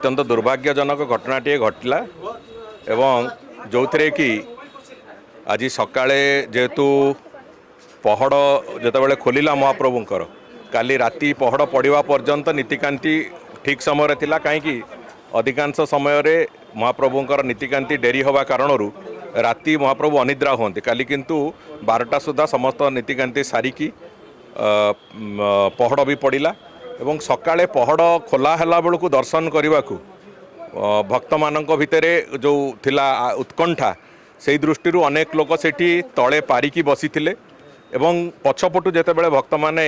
अत्यंत दुर्भाग्यजनक घटनाटे घटला एवं जो थे कि आज सकाळे जेहेतु पहड़ जितेबाला खोलिला महाप्रभुंकर काली राति पहड़ पड़ा पर्यंत नीतिकांति ठीक समय थिला कहीं अधिकांश समय रे महाप्रभुंकर नीतिकांति डेरी हवा कारण राति महाप्रभु अनिद्रा होती काली किंतु 12टा सुधा समस्त नीतिकांति सारिकी पहड़ भी पड़ा एवं सकाळे पहड़ खोला हला बेलू दर्शन करने को भक्त मानक भितरे जो थिला उत्कंठा से दृष्टि अनेक लोक सेठी तले पारिकी बसी थिले एवं पछपटू जेतेबेले भक्त माने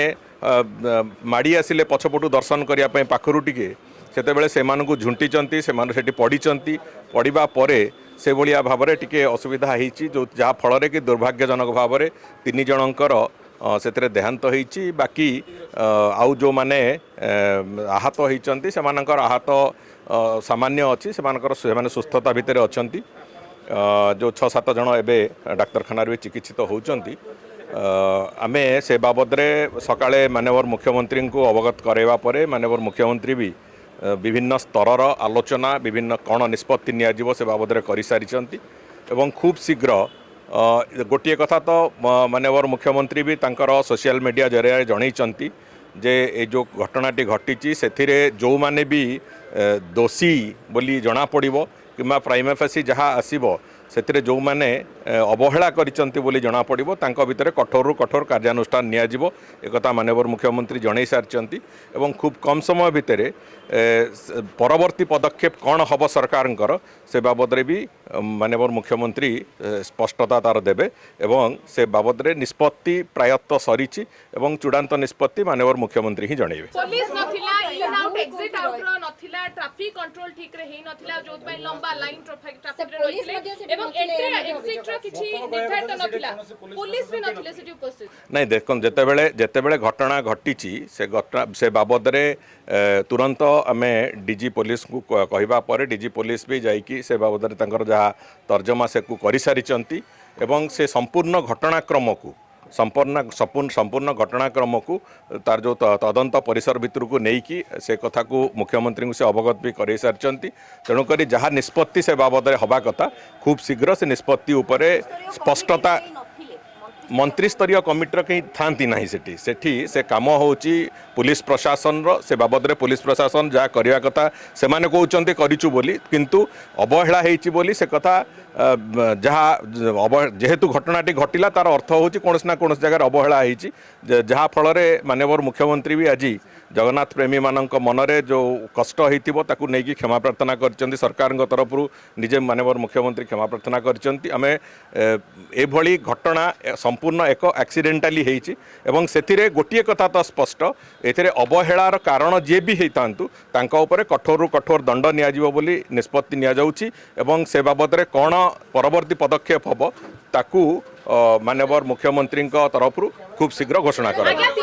माड़ी आसिले पछपटू दर्शन करने पाखरु टिके सेतेबेले सेमानकु झुंटीचंती सेमाने सेठी पड़ीचंती पड़िबा परे से भलिया भाबरे टिके असुविधा होईची जो जहा फल कि दुर्भाग्यजनक भाबरे 3 जनकर से देहांत होईची बाकी आउ जो माने आहत होईचंती सेमानकर आहत सामान्य अच्छी से सुस्थता भितर अच्छी जो 6-7 जन एवं डाक्तखाना चिकित्सित होती आमे से बाबद सकाळे माननीय मुख्यमंत्री को अवगत करवा पर माननीय मुख्यमंत्री भी विभिन्न स्तरर आलोचना विभिन्न कौन निष्पत्ति नियाजिवो से बाबद कर सारी एवं खूब शीघ्र गोटे कथा तो माननीय मुख्यमंत्री भी तांकर सोशल मीडिया जरिए जनईचंती जे ये जो घटनाटी घटी से जो माने भी दोषी बोली जना पड़िबो किंबा प्राइमा फेसी जहाँ आसीबो से जो माने अवहेला करिसंती बोली जना पड़िबो तांको भितरे कठोर रु कठोर कार्यानुष्ठान नियाजिबो एकता माननीय मुख्यमंत्री जनई सारिचंती एवं खूब कम समय भितरे परवर्ती पदक्षेप कौन हम सरकारंकर से बाबद भी माननीय मुख्यमंत्री स्पष्टता तार देबे एवं से बाबद निष्पत्ति प्रायत सरीची एवं चूड़ांत निष्पत्ति माननीय मुख्यमंत्री ही जनइबे। पुलिस नथिला इन आउट एग्जिट आउट रो नथिला ट्रैफिक कंट्रोल ठीक रे हेई नथिला जो पय लंबा लाइन ट्रैफिक रे रहितले एवं एंट्री एक्सिट रो किछि निर्धारित नथिला पुलिस भी नथिले सेठी उपस्थित नहीं देखन जेतेबेले घटना घटीची से बाबद रे तुरंत आमे डीजी पुलिस को कहवा पर डीजी पुलिस भी जाइकी से बाबद तांकर जहाँ तर्जमा से को करि सारिचंती एवं से संपूर्ण घटनाक्रम को संपूर्ण घटनाक्रम को तार जो तदंत परिसर भितर को नहीं से कथा को मुख्यमंत्री को से अवगत भी कर सारी तेणुक जहाँ निष्पत्ति से बाबद हवा कथा खूब शीघ्र से निष्पत्ति उपरे स्पष्टता मंत्री स्तरीय कमिटर कहीं थांती ना सेठी से काम होची पुलिस प्रशासन रो से बाबद रे पुलिस प्रशासन जहाँ करवा कथा से माने कहउचंती करिचु बोली किंतु अवहेला हेची बोली से कथा जहाँ जेहेतु घटनाटी घटिला तार अर्थ होची कोनस ना कोनस जगह अवहेला हेची जहाँ फल माननीय मुख्यमंत्री भी आज जगन्नाथ प्रेमी मानक मनरे जो कष्ट होइतिबो ताकू नेकी क्षमा प्रार्थना करचंती सरकार तरफ निजे माननीय मुख्यमंत्री क्षमा प्रार्थना करचंती आमे एभली घटना संपूर्ण एक एक्सीडेंटाली हेची एवं सेथिरे गोटिए कथा तो स्पष्ट एथिरे अवहेलार कारण जे भी हेतांतु तांका उपरे कठोर कठोर दंड नियाजिबो बोली निष्पत्ति निया जाउची एवं से बाबद रे कोन परवर्ती पदक्षेप हबो ताकू माननीय मुख्यमंत्री तरफ खूब शीघ्र घोषणा करा।